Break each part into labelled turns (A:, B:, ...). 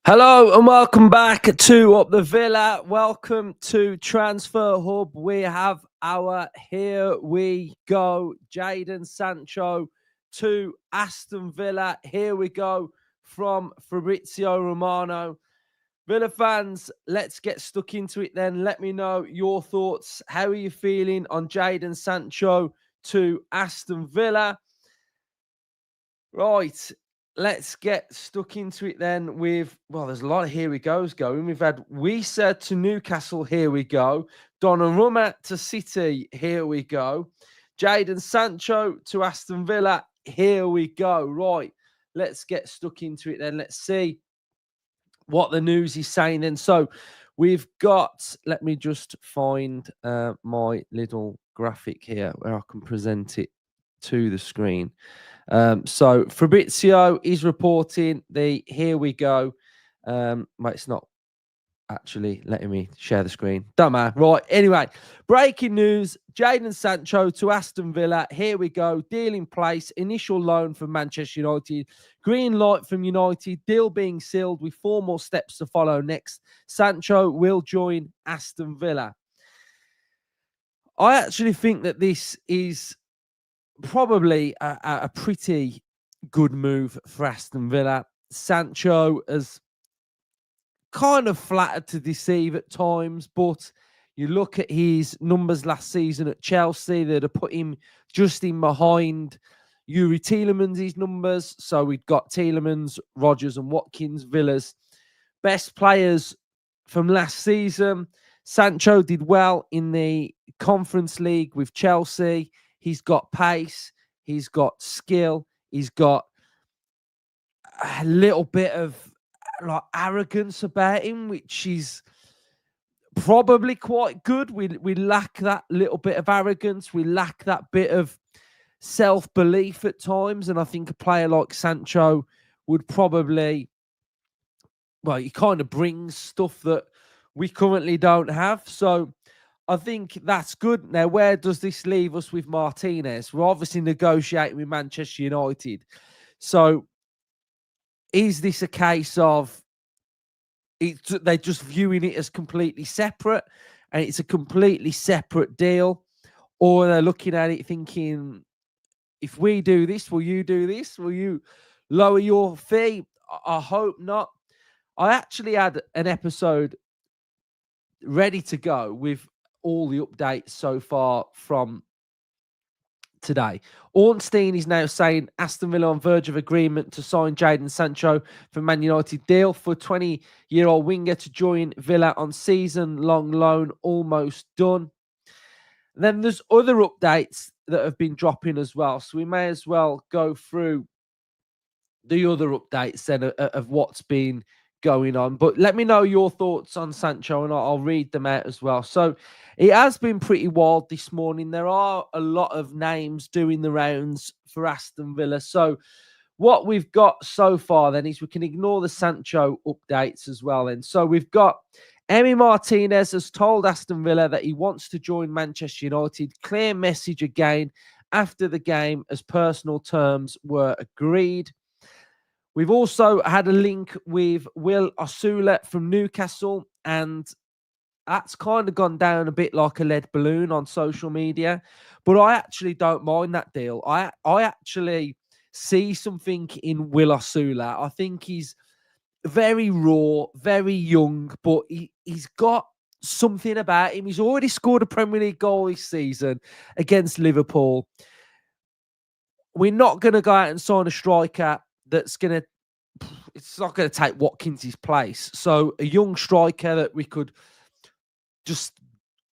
A: Hello and welcome back to Up the Villa. Welcome to Transfer Hub. We have our Here We Go Jadon Sancho to Aston Villa. Here we go from Fabrizio Romano. Villa fans, let's get stuck into it then. Let me know your thoughts. How are you feeling on Jadon Sancho to Aston Villa? Right, let's get stuck into it then with, well, there's a lot of here we goes going. We've had Wisa to Newcastle, here we go. Donnarumma to City, here we go. Jadon Sancho to Aston Villa, here we go. Right, let's get stuck into it then. Let's see what the news is saying then. So we've got, let me just find my little graphic here where I can present it to the screen. So Fabrizio is reporting the here we go. It's not actually letting me share the screen. Don't matter. Right. Anyway, breaking news. Jadon Sancho to Aston Villa. Here we go. Deal in place. Initial loan from Manchester United. Green light from United. Deal being sealed with 4 more steps to follow next. Sancho will join Aston Villa. I actually think that this is probably a pretty good move for Aston Villa. Sancho has kind of flattered to deceive at times, but you look at his numbers last season at Chelsea that have put him just in behind Yuri Tielemans' numbers. So we've got Tielemans, Rodgers and Watkins, Villa's best players from last season. Sancho did well in the Conference League with Chelsea. He's got pace. He's got skill. He's got a little bit of like arrogance about him, which is probably quite good. We lack that little bit of arrogance. We lack that bit of self-belief at times. And I think a player like Sancho would probably, well, he kind of brings stuff that we currently don't have. So I think that's good. Now, where does this leave us with Martinez? We're obviously negotiating with Manchester United. So is this a case of they're just viewing it as completely separate and it's a completely separate deal? Or they're looking at it thinking, if we do this, will you do this? Will you lower your fee? I hope not. I actually had an episode ready to go with all the updates so far from today. Ornstein is now saying Aston Villa on verge of agreement to sign Jadon Sancho from Man United deal for 20-year-old winger to join Villa on season-long loan, almost done. Then there's other updates that have been dropping as well. So we may as well go through the other updates then of what's been going on. But let me know your thoughts on Sancho and I'll read them out as well. So it has been pretty wild this morning. There are a lot of names doing the rounds for Aston Villa. So what we've got so far then is we can ignore the Sancho updates as well. And so we've got Emi Martinez has told Aston Villa that he wants to join Manchester United. Clear message again after the game as personal terms were agreed. We've also had a link with Will Osula from Newcastle, and that's kind of gone down a bit like a lead balloon on social media. But I actually don't mind that deal. I actually see something in Will Osula. I think he's very raw, very young, but he's got something about him. He's already scored a Premier League goal this season against Liverpool. We're not going to go out and sign a striker it's not going to take Watkins' place. So a young striker that we could just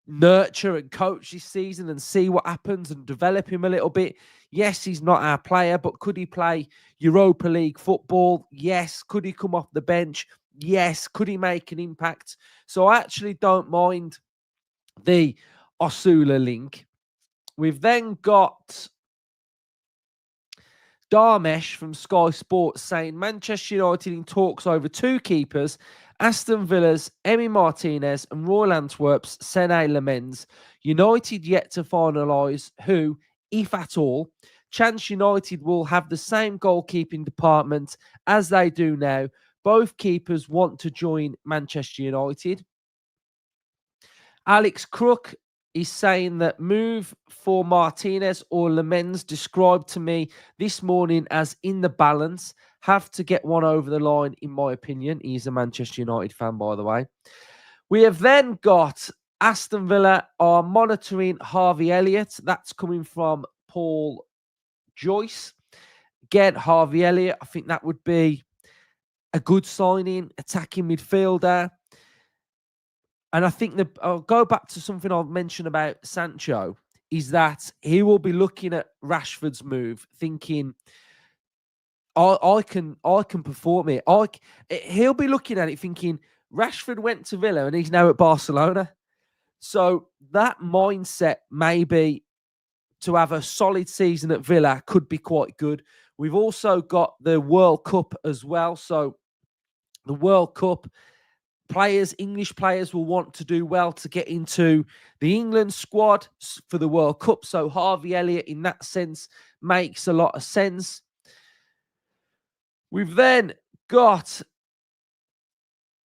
A: nurture and coach this season and see what happens and develop him a little bit. Yes, he's not our player, but could he play Europa League football? Yes. Could he come off the bench? Yes. Could he make an impact? So I actually don't mind the Osula link. We've then got Darmesh from Sky Sports saying Manchester United in talks over 2 keepers, Aston Villa's Emi Martinez and Royal Antwerp's Sene Lamens. United yet to finalise who, if at all. Chance United will have the same goalkeeping department as they do now, Both keepers want to join Manchester United. Alex Crook is saying that move for Martinez or Lemens described to me this morning as in the balance. Have to get one over the line, in my opinion. He's a Manchester United fan, by the way. We have then got Aston Villa are monitoring Harvey Elliott. That's coming from Paul Joyce. Again, Harvey Elliott, I think that would be a good signing, attacking midfielder. And I think I'll go back to something I've mentioned about Sancho, is that he will be looking at Rashford's move, thinking, I can perform it. He'll be looking at it thinking, Rashford went to Villa and he's now at Barcelona. So that mindset, maybe to have a solid season at Villa, could be quite good. We've also got the World Cup as well. So the World Cup players, English players, will want to do well to get into the England squad for the World Cup. So Harvey Elliott, in that sense, makes a lot of sense. We've then got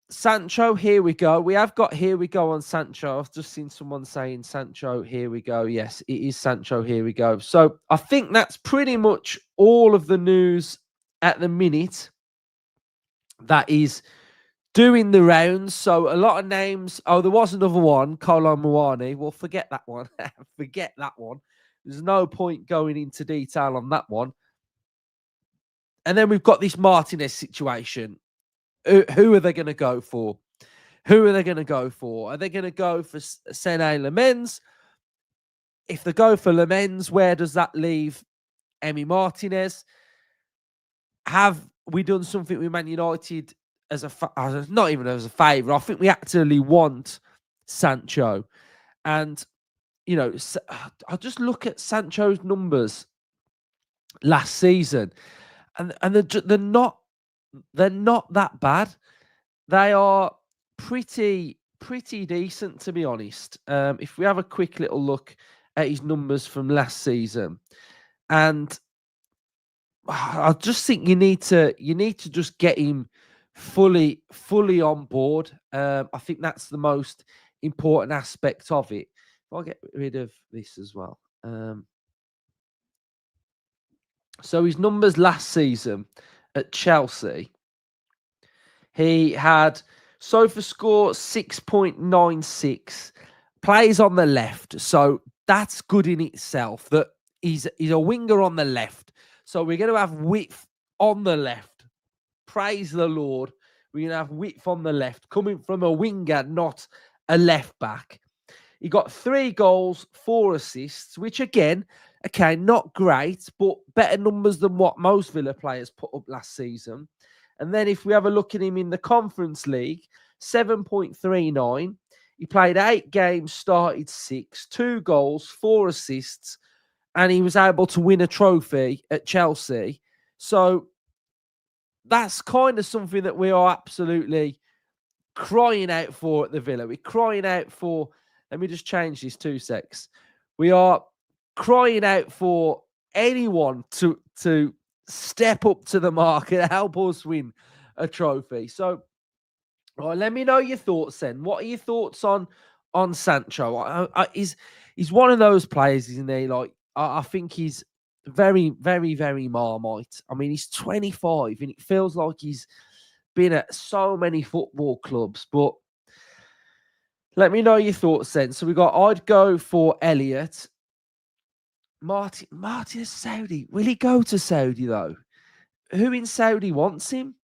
A: Sancho. Here we go. We have got here we go on Sancho. I've just seen someone saying Sancho. Here we go. Yes, it is Sancho. Here we go. So I think that's pretty much all of the news at the minute that is doing the rounds. So a lot of names. Oh, there was another one, Kolo Muani. Well, forget that one. Forget that one. There's no point going into detail on that one. And then we've got this Martinez situation. Who are they going to go for? Who are they going to go for? Are they going to go for Sene Lemens? If they go for Lemens, where does that leave Emi Martinez? Have we done something with Man United as not even as a favour? I think we actually want Sancho. And, you know, I just look at Sancho's numbers last season, and they're not that bad. They are pretty decent, to be honest. If we have a quick little look at his numbers from last season, and I just think you need to just get him fully on board. I think that's the most important aspect of it. If I get rid of this as well. So his numbers last season at Chelsea, he had SOFA score 6.96, plays on the left. So that's good in itself, that he's a winger on the left. So we're going to have width on the left. Praise the Lord. We're going to have width on the left, coming from a winger, not a left back. He got 3 goals, 4 assists, which again, okay, not great, but better numbers than what most Villa players put up last season. And then if we have a look at him in the Conference League, 7.39. He played 8 games, started 6, 2 goals, 4 assists, and he was able to win a trophy at Chelsea. So that's kind of something that we are absolutely crying out for at the Villa. We're crying out for, let me just change this 2 secs. We are crying out for anyone to step up to the mark and help us win a trophy. So, all right, let me know your thoughts then. What are your thoughts on Sancho? He's one of those players, isn't he? Like, I think he's very, very, very Marmite. I mean, he's 25 and it feels like he's been at so many football clubs. But let me know your thoughts then. So I'd go for Elliot. Martin is Saudi. Will he go to Saudi though? Who in Saudi wants him?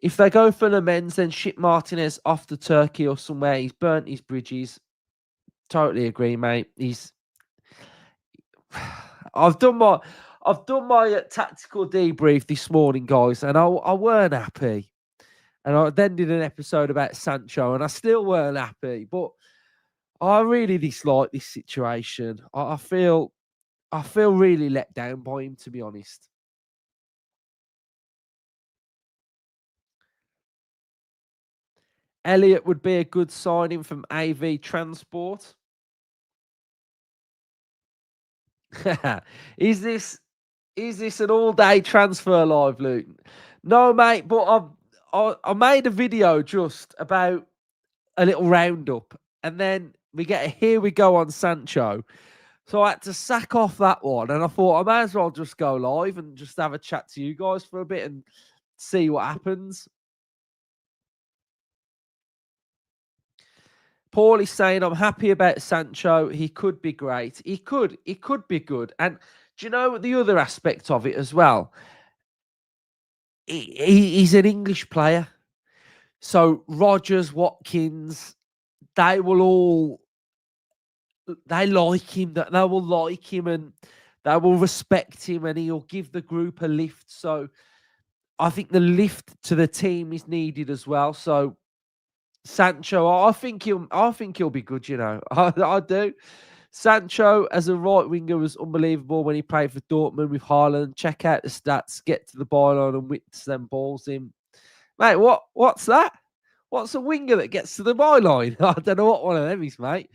A: If they go for Lemens, then ship Martinez off to Turkey or somewhere. He's burnt his bridges. Totally agree, mate. I've done my tactical debrief this morning, guys, and I weren't happy. And I then did an episode about Sancho, and I still weren't happy. But I really dislike this situation. I feel really let down by him, to be honest. Elliot would be a good signing from AV Transport. Is this Is this an all-day transfer live, Luke? No, mate, but I made a video just about a little roundup, and then we get a here we go on Sancho. So I had to sack off that one, and I thought I may as well just go live and just have a chat to you guys for a bit and see what happens. Paul is saying, I'm happy about Sancho. He could be great. He could be good. And do you know the other aspect of it as well? He's an English player. So Rodgers, Watkins, they will all they like him, that they will like him and they will respect him, and he'll give the group a lift. So I think the lift to the team is needed as well. So Sancho, I think he'll be good, you know. I do. Sancho as a right winger was unbelievable when he played for Dortmund with Haaland. Check out the stats, get to the byline and witness them balls in. Mate, what's that? What's a winger that gets to the byline? I don't know what one of them is, mate.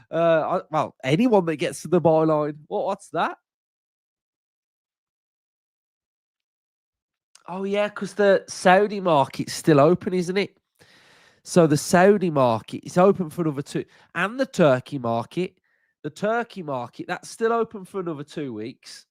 A: Well, anyone that gets to the byline. What's that? Oh, yeah, because the Saudi market's still open, isn't it? So the Saudi market is open for another 2, and the Turkey market. The Turkey market, that's still open for another 2 weeks.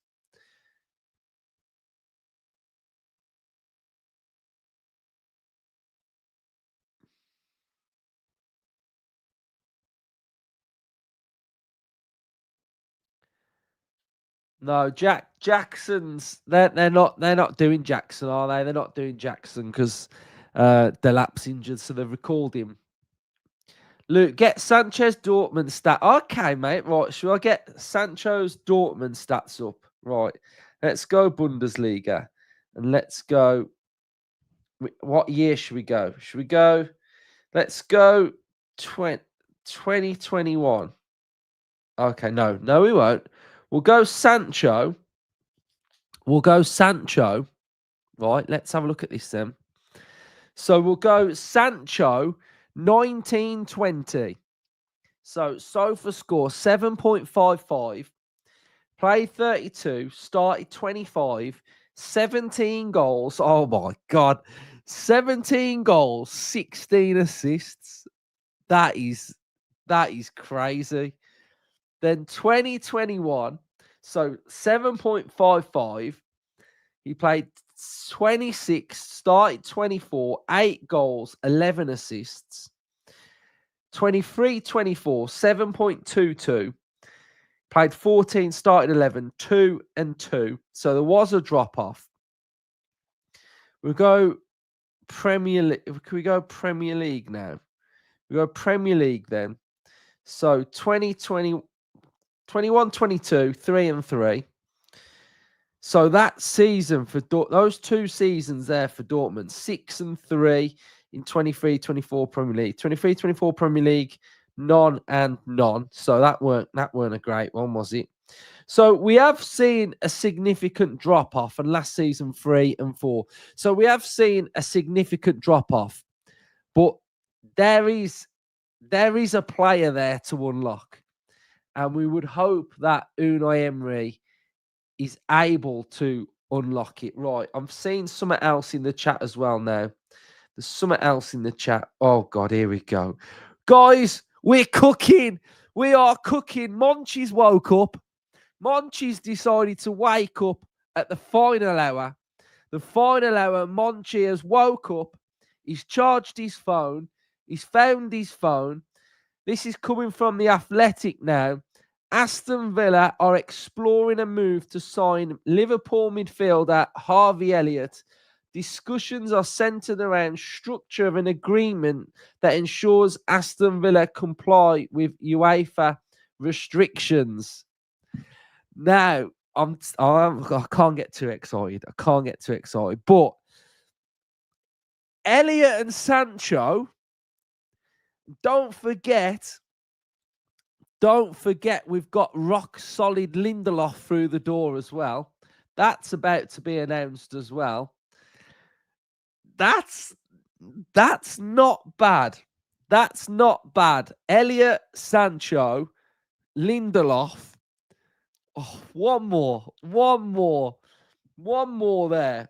A: No, Jackson's they're not doing Jackson, are they? They're not doing Jackson because Delap's injured, so they've recalled him. Luke, get Sanchez Dortmund stat. Okay, mate. Right, should I get Sancho's Dortmund stats up? Right, let's go Bundesliga, and let's go. What year should we go? Should we go? Let's go 2021. Okay, no, we won't. We'll go Sancho. Right, let's have a look at this then. So we'll go Sancho 1920. So Sofa score 7.55, played 32, started 25, 17 goals. Oh my God. 17 goals, 16 assists. That is crazy. Then 2021, so 7.55. He played 26, started 24, 8 goals, 11 assists. 23-24, 7.22. Played 14, started 11, 2 and 2. So there was a drop off. We'll go Premier League. Can we go Premier League now? We go Premier League then. So 2020, 21-22, 3 and 3. So that season for those 2 seasons there for Dortmund, 6 and 3 in 23-24 Premier League, 23-24 Premier League, none and none. So that weren't a great one, was it? So we have seen a significant drop off, and last season 3 and 4. So we have seen a significant drop off, but there is a player there to unlock, and we would hope that Unai Emery is able to unlock it. Right, I'm seeing something else in the chat as well now. There's something else in the chat. Oh, God, here we go. Guys, we're cooking. We are cooking. Monchi's woke up. Monchi's decided to wake up at the final hour. The final hour, Monchi has woke up. He's charged his phone. He's found his phone. This is coming from The Athletic now. Aston Villa are exploring a move to sign Liverpool midfielder Harvey Elliott. Discussions are centered around structure of an agreement that ensures Aston Villa comply with UEFA restrictions. Now, I can't get too excited. But Elliot and Sancho, don't forget, we've got rock solid Lindelof through the door as well. That's about to be announced as well. That's not bad. That's not bad. Elliot, Sancho, Lindelof. Oh, one more. One more there,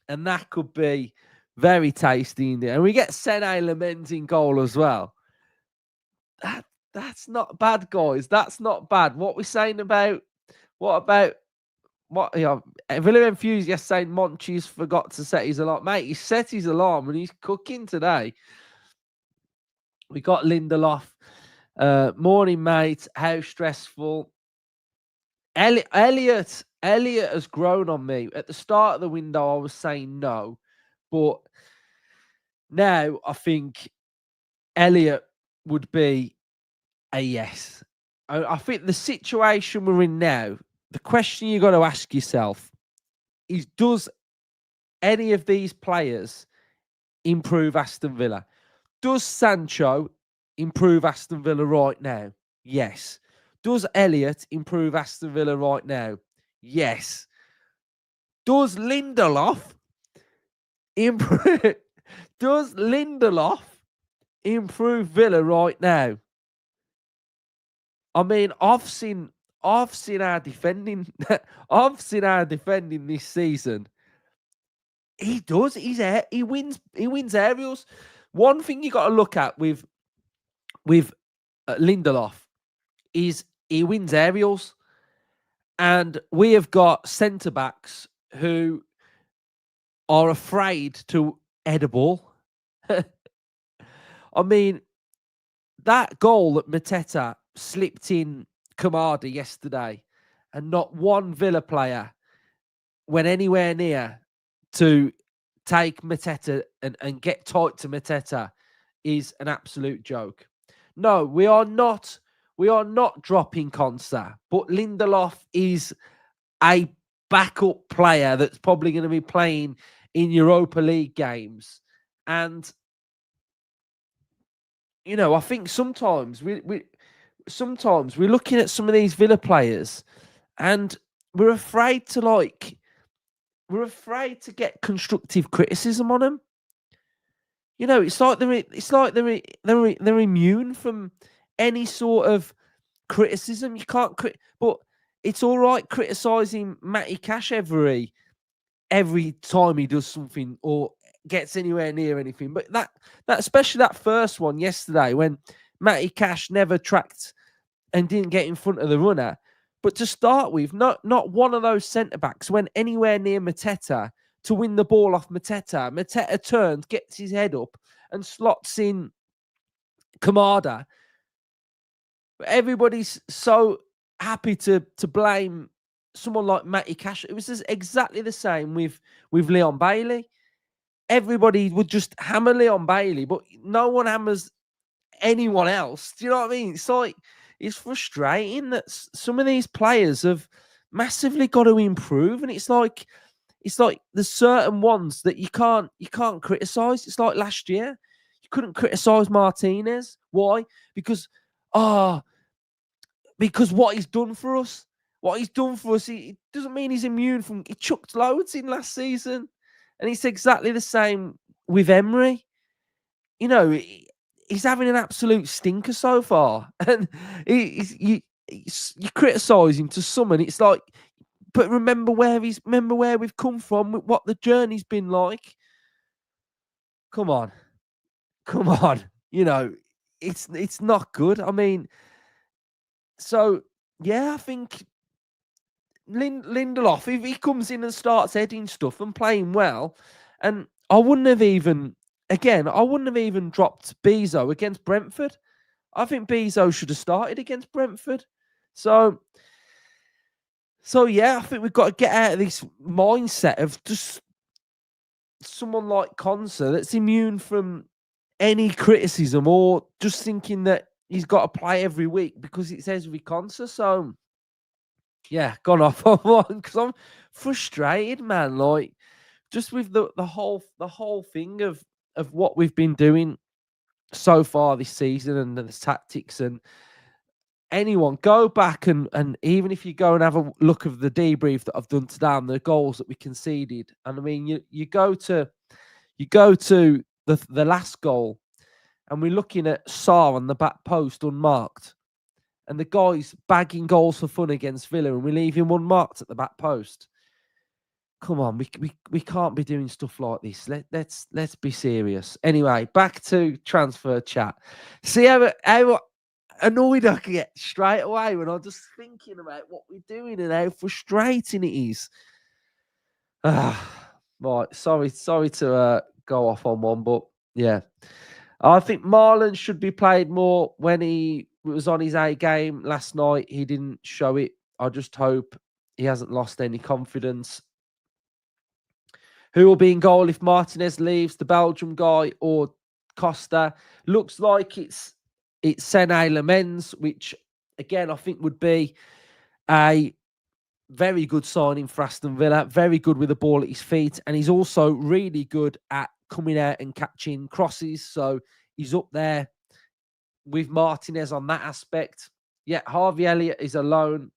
A: and that could be very tasty in there. And we get Sene Lament in goal as well. That's not bad, guys. That's not bad. What we're saying about what Villa enthusiasts saying Monchi's forgot to set his alarm. Mate, he set his alarm and he's cooking today. We got Lindelof. Morning, mate. How stressful. Elliot has grown on me. At the start of the window, I was saying no, but now I think Elliot would be a yes. I think the situation we're in now, the question you got to ask yourself is, does any of these players improve Aston Villa? Does Sancho improve Aston Villa right now? Yes. Does Elliot improve Aston Villa right now? Yes. Does Lindelof improve? Does Lindelof improve Villa right now? I mean, I've seen our defending. I've seen our defending this season. He does. He wins aerials. One thing you got to look at with Lindelof is he wins aerials, and we have got centre backs who are afraid to head a ball. I mean, that goal that Mateta slipped in Kamada yesterday, and not one Villa player went anywhere near to take Mateta and get tight to Mateta, is an absolute joke. No, we are not dropping Konsa, but Lindelof is a backup player that's probably going to be playing in Europa League games. And I think sometimes we're looking at some of these Villa players and we're afraid to get constructive criticism on them. It's like they're immune from any sort of criticism. You can't but it's all right criticizing Matty Cash every time he does something or gets anywhere near anything. But that especially that first one yesterday when Matty Cash never tracked and didn't get in front of the runner. But to start with, not one of those centre backs went anywhere near Mateta to win the ball off Mateta. Mateta turns, gets his head up, and slots in Kamada. But everybody's so happy to blame someone like Matty Cash. It was exactly the same with Leon Bailey. Everybody would just hammer Leon Bailey, but no one hammers anyone else. Do you know what I mean? It's like, it's frustrating that some of these players have massively got to improve, and it's like there's certain ones that you can't criticize. It's like last year, you couldn't criticize Martinez. Why? Because what he's done for us. What he's done for us, it doesn't mean he's immune from. He chucked loads in last season, and it's exactly the same with Emery. He's having an absolute stinker so far, and you criticise him to some, and it's like, but remember where we've come from, what the journey's been like. Come on, it's not good. I mean, so yeah, I think Lindelof, if he comes in and starts heading stuff and playing well, and I wouldn't have even dropped Bezo against Brentford. I think Bezo should have started against Brentford. So yeah, I think we've got to get out of this mindset of just someone like Konsa that's immune from any criticism, or just thinking that he's got to play every week because it says with Konsa. So yeah, gone off on one because I'm frustrated, man. Like, just with the whole thing of what we've been doing so far this season and the tactics. And anyone go back and even if you go and have a look of the debrief that I've done today and the goals that we conceded, and I mean you go to the last goal, and we're looking at Sarr on the back post unmarked, and the guy's bagging goals for fun against Villa, and we leave him unmarked at the back post. Come on, we can't be doing stuff like this. Let's be serious. Anyway, back to transfer chat. See how annoyed I can get straight away when I'm just thinking about what we're doing and how frustrating it is. Right, sorry to go off on one, but yeah. I think Marlon should be played more. When he was on his A game last night, he didn't show it. I just hope he hasn't lost any confidence. Who will be in goal if Martinez leaves, the Belgium guy or Costa? Looks like it's Sene Lamens, which again I think would be a very good signing for Aston Villa. Very good with the ball at his feet, and he's also really good at coming out and catching crosses. So he's up there with Martinez on that aspect. Yeah, Harvey Elliott is alone.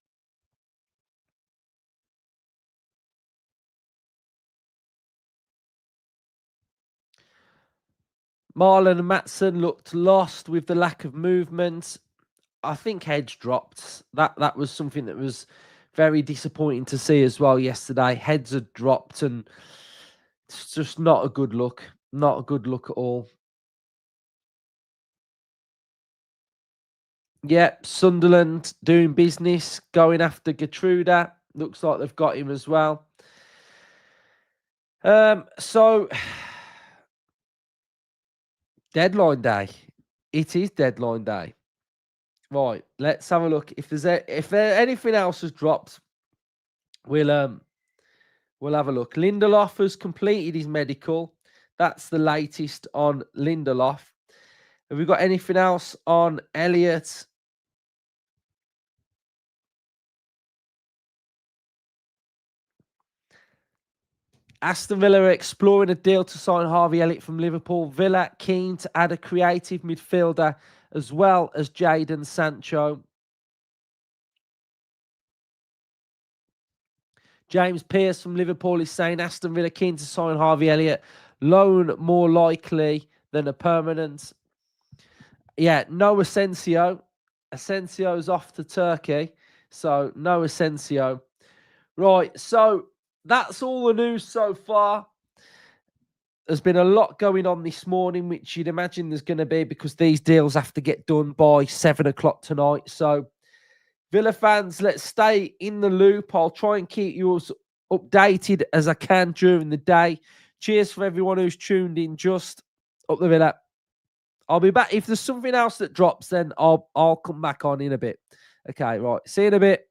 A: Marlon and Matson looked lost with the lack of movement. I think heads dropped. That was something that was very disappointing to see as well yesterday. Heads had dropped, and it's just not a good look. Not a good look at all. Yeah, Sunderland doing business, going after Gertruda. Looks like they've got him as well. So deadline day. It is deadline day. Right, let's have a look. If there anything else has dropped, we'll have a look. Lindelof has completed his medical. That's the latest on Lindelof. Have we got anything else on Elliot? Aston Villa are exploring a deal to sign Harvey Elliott from Liverpool. Villa keen to add a creative midfielder as well as Jadon Sancho. James Pearce from Liverpool is saying Aston Villa keen to sign Harvey Elliott. Loan more likely than a permanent. Yeah, no Asensio. Asensio's off to Turkey. So no Asensio. Right, so that's all the news so far. There's been a lot going on this morning, which you'd imagine there's going to be because these deals have to get done by 7 o'clock tonight. So Villa fans, let's stay in the loop. I'll try and keep you as updated as I can during the day. Cheers for everyone who's tuned in. Just up the Villa. I'll be back. If there's something else that drops, then I'll come back on in a bit. Okay, right. See you in a bit.